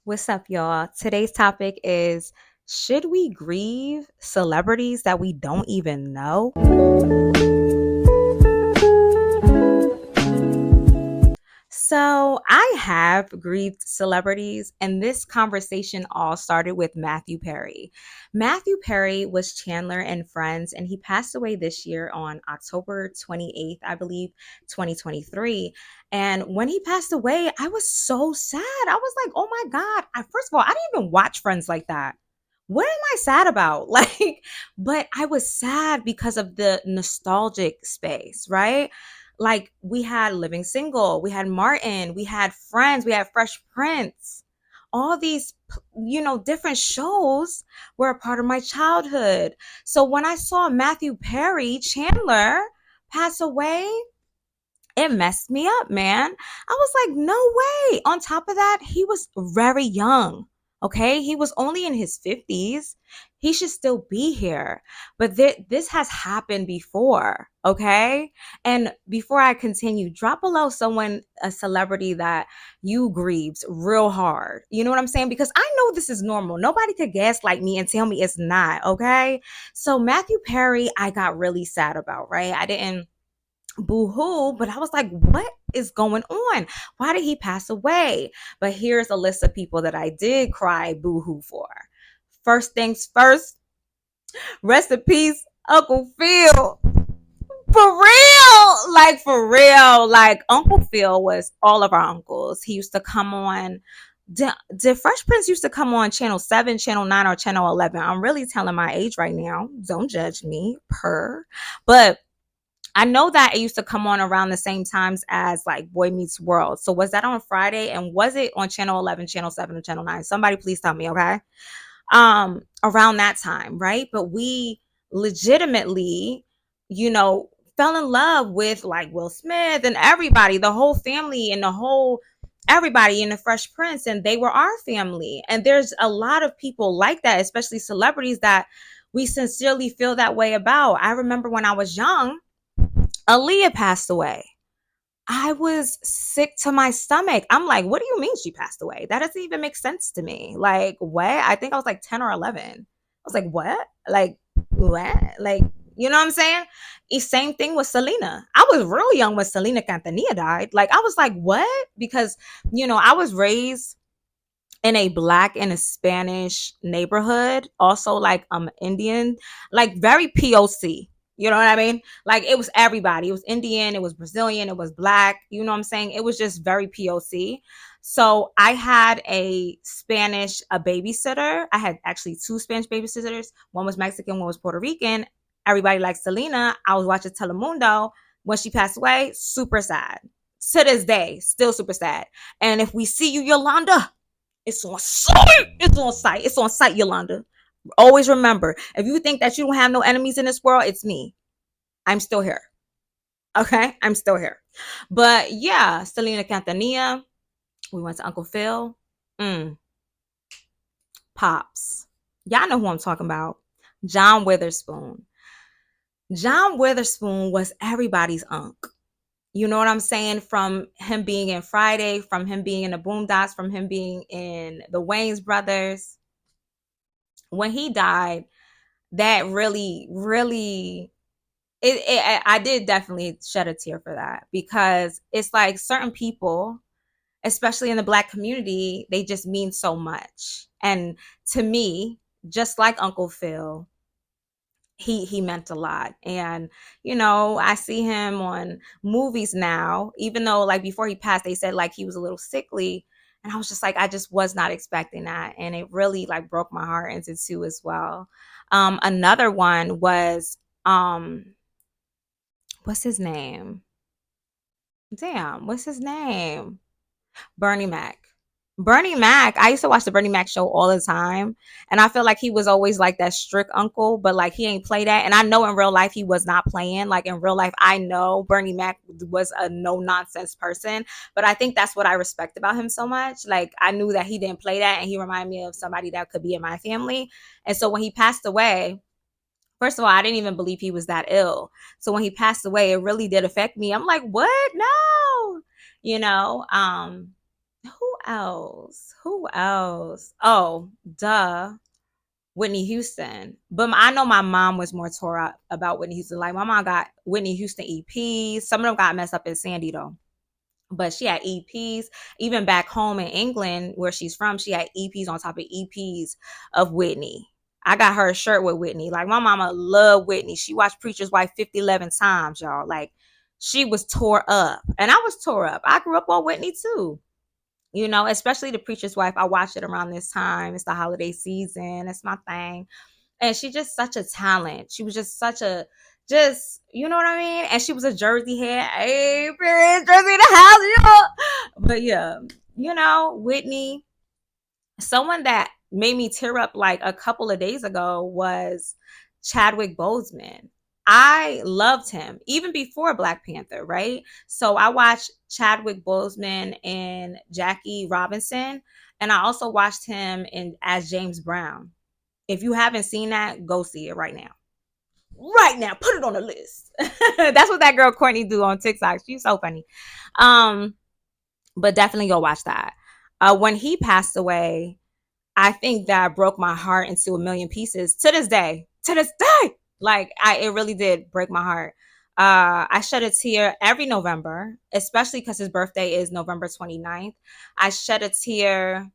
What's up, y'all? Today's topic is, should we grieve celebrities that we don't even know? So, I have grieved celebrities, and this conversation all started with Matthew Perry. Matthew Perry was Chandler and Friends, and he passed away this year on October 28th, I believe, 2023. And when he passed away, I was so sad. I was like, oh my God. First of all, I didn't even watch Friends like that. What am I sad about? But I was sad because of the nostalgic space, right? Like we had Living Single, we had Martin, we had Friends, we had Fresh Prince. All these, different shows were a part of my childhood. So when I saw Matthew Perry, Chandler, pass away, it messed me up, man. I was like, no way. On top of that, he was very young. Okay. He was only in his 50s. He should still be here. But this has happened before. Okay. And before I continue, drop below a celebrity that you grieves real hard. You know what I'm saying? Because I know this is normal. Nobody could gaslight me and tell me it's not. Okay. So Matthew Perry, I got really sad about, right? I didn't boo-hoo, but I was like, what is going on? Why did he pass away? But here's a list of people that I did cry boo-hoo for. First things first, rest in peace, Uncle Phil. For real, for real. Like Uncle Phil was all of our uncles. He used to come on. Did Fresh Prince used to come on channel 7, channel 9, or channel 11? I'm really telling my age right now. Don't judge me, But I know that it used to come on around the same times as like Boy Meets World. So was that on Friday? And was it on channel 11, channel 7, or channel 9? Somebody please tell me, okay? Around that time, right? But we legitimately, fell in love with like Will Smith and everybody, the whole family and the whole everybody in the Fresh Prince, and they were our family. And there's a lot of people like that, especially celebrities that we sincerely feel that way about. I remember when I was young, Aaliyah passed away. I was sick to my stomach. I'm like, what do you mean she passed away? That doesn't even make sense to me. Like, what? I think I was like 10 or 11. I was like, what? Like, what? Like, you know what I'm saying? Same thing with Selena. I was real young when Selena Quintanilla died. Like, I was like, what? Because, I was raised in a black and a Spanish neighborhood, also like Indian, like very POC. You know what I mean? Like it was everybody. It was Indian, it was Brazilian, it was black. You know what I'm saying? It was just very POC. So I had a babysitter. I had actually two Spanish babysitters. One was Mexican, one was Puerto Rican. Everybody liked Selena. I was watching Telemundo when she passed away. Super sad. To this day, still super sad. And if we see you, Yolanda, it's on sight. It's on sight. It's on sight, Yolanda. Always remember, if you think that you don't have no enemies in this world, it's me. I'm still here. Okay? I'm still here. But yeah, Selena Quintanilla. We went to Uncle Phil. Mm, Pops. Y'all know who I'm talking about. John Witherspoon. John Witherspoon was everybody's uncle. You know what I'm saying? From him being in Friday, from him being in the Boondocks, from him being in the Wayans Brothers. When he died, that really, really, I did definitely shed a tear for that, because it's like certain people, especially in the Black community, they just mean so much. And to me, just like Uncle Phil, he meant a lot. And I see him on movies now, even though like before he passed they said like he was a little sickly, and I was just like, I just was not expecting that, and it really like broke my heart into two as well. Another one was what's his name? Damn, what's his name? Bernie Mac. Bernie Mac, I used to watch the Bernie Mac show all the time. And I feel like he was always like that strict uncle, but like he ain't play that. And I know in real life he was not playing. Like in real life, I know Bernie Mac was a no nonsense person. But I think that's what I respect about him so much. Like I knew that he didn't play that, and he reminded me of somebody that could be in my family. And so when he passed away, first of all, I didn't even believe he was that ill. So when he passed away, it really did affect me. I'm like, what? No. You know, who else? Who else? Oh, duh. Whitney Houston. But I know my mom was more tore up about Whitney Houston. Like my mom got Whitney Houston EPs. Some of them got messed up in Sandy though. But she had EPs. Even back home in England, where she's from, she had EPs on top of EPs of Whitney. I got her a shirt with Whitney. Like my mama loved Whitney. She watched Preacher's Wife 50, 11 times, y'all. Like she was tore up. And I was tore up. I grew up on Whitney too. You know, especially The Preacher's Wife. I watched it around this time. It's the holiday season. It's my thing. And she's just such a talent. She was just such a just you know what I mean? And she was a Jersey head. Hey, period, Jersey in the house, y'all. But yeah, you know, Whitney, someone that made me tear up like a couple of days ago was Chadwick Boseman. I loved him even before Black Panther, right? So I watched Chadwick Boseman and Jackie Robinson, and I also watched him in as James Brown. If you haven't seen that, go see it right now. Right now, put it on the list. That's what that girl Courtney do on TikTok. She's so funny. Um, but definitely go watch that. When he passed away, I think that broke my heart into a million pieces to this day. To this day. Like it really did break my heart. I shed a tear every November, especially because his birthday is November 29th. I shed a tear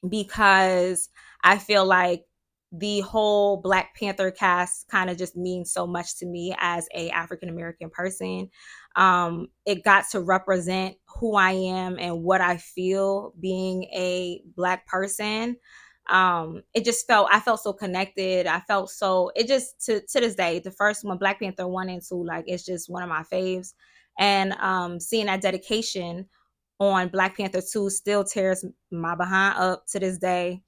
because I feel like the whole Black Panther cast kind of just means so much to me as a African American person. It got to represent who I am and what I feel being a Black person. It just I felt so connected. I felt so, it just, to this day, the first one, Black Panther 1 and 2, like, it's just one of my faves. And seeing that dedication on Black Panther 2 still tears my behind up to this day.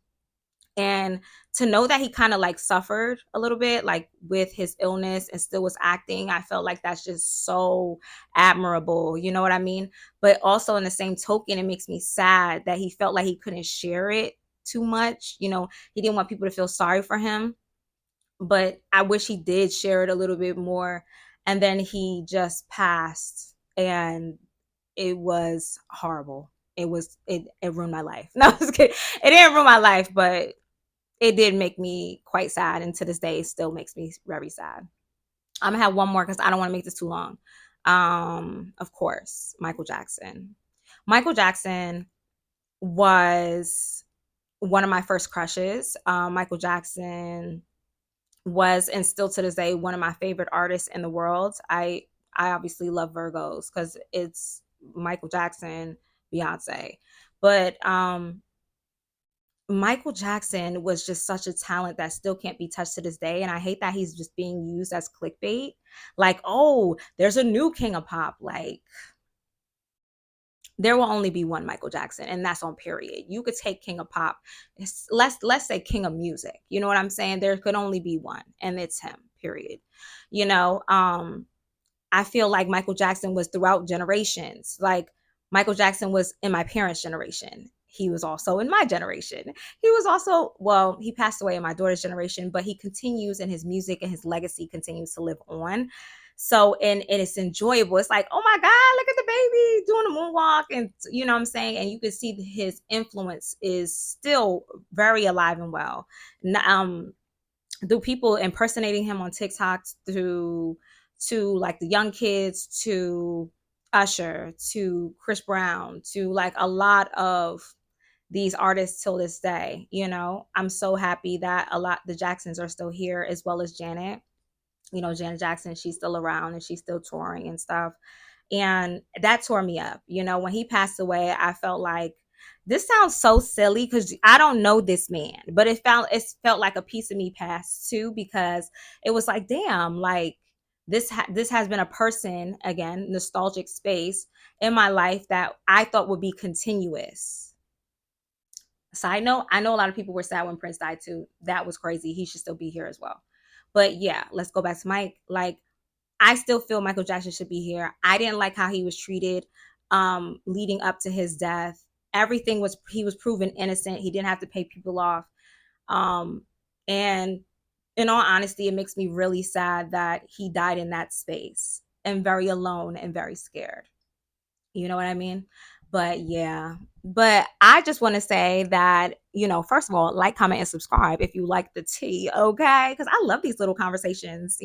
And to know that he kind of like suffered a little bit like with his illness and still was acting, I felt like that's just so admirable. You know what I mean? But also in the same token, it makes me sad that he felt like he couldn't share it too much. You know, he didn't want people to feel sorry for him, but I wish he did share it a little bit more. And then he just passed, and it was horrible. It ruined my life. No, I was kidding. It didn't ruin my life, but it did make me quite sad, and to this day, it still makes me very sad. I'm gonna have one more because I don't want to make this too long. Of course, Michael Jackson. Michael Jackson was one of my first crushes. Michael Jackson was and still to this day one of my favorite artists in the world. I obviously love Virgos because it's Michael Jackson, Beyonce, but Michael Jackson was just such a talent that still can't be touched to this day. And I hate that he's just being used as clickbait. Like, oh, there's a new king of pop. Like, there will only be one Michael Jackson, and that's on period. You could take king of pop. Let's say king of music. You know what I'm saying? There could only be one, and it's him, period. You know, I feel like Michael Jackson was throughout generations. Like Michael Jackson was in my parents' generation. He was also in my generation. He was also, well, he passed away in my daughter's generation, but he continues, and his music and his legacy continues to live on. So, and it's enjoyable. It's like, oh my God, look at the baby doing a moonwalk. And you know what I'm saying? And you can see his influence is still very alive and well. Do people impersonating him on TikTok to like the young kids, to Usher, to Chris Brown, to like a lot of these artists till this day. You know, I'm so happy that a lot the Jacksons are still here, as well as Janet. You know, Janet Jackson, she's still around and she's still touring and stuff. And that tore me up. You know, when he passed away, I felt like, this sounds so silly because I don't know this man, but it felt like a piece of me passed too, because it was like, damn, like this has been a person, again, nostalgic space in my life that I thought would be continuous. Side note, I know a lot of people were sad when Prince died too. That was crazy. He should still be here as well. But yeah, let's go back to Mike. Like, I still feel Michael Jackson should be here. I didn't like how he was treated leading up to his death. Everything was, he was proven innocent. He didn't have to pay people off. And in all honesty, it makes me really sad that he died in that space and very alone and very scared. You know what I mean? But yeah, but I just want to say that, first of all, like, comment, and subscribe if you like the tea, okay? Because I love these little conversations.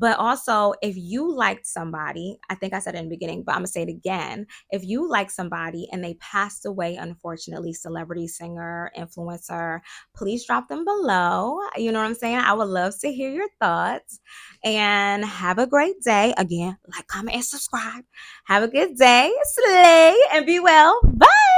But also, if you liked somebody, I think I said it in the beginning, but I'm gonna say it again. If you like somebody and they passed away, unfortunately, celebrity, singer, influencer, please drop them below. You know what I'm saying? I would love to hear your thoughts. And have a great day. Again, like, comment, and subscribe. Have a good day. Slay and be well. Bye.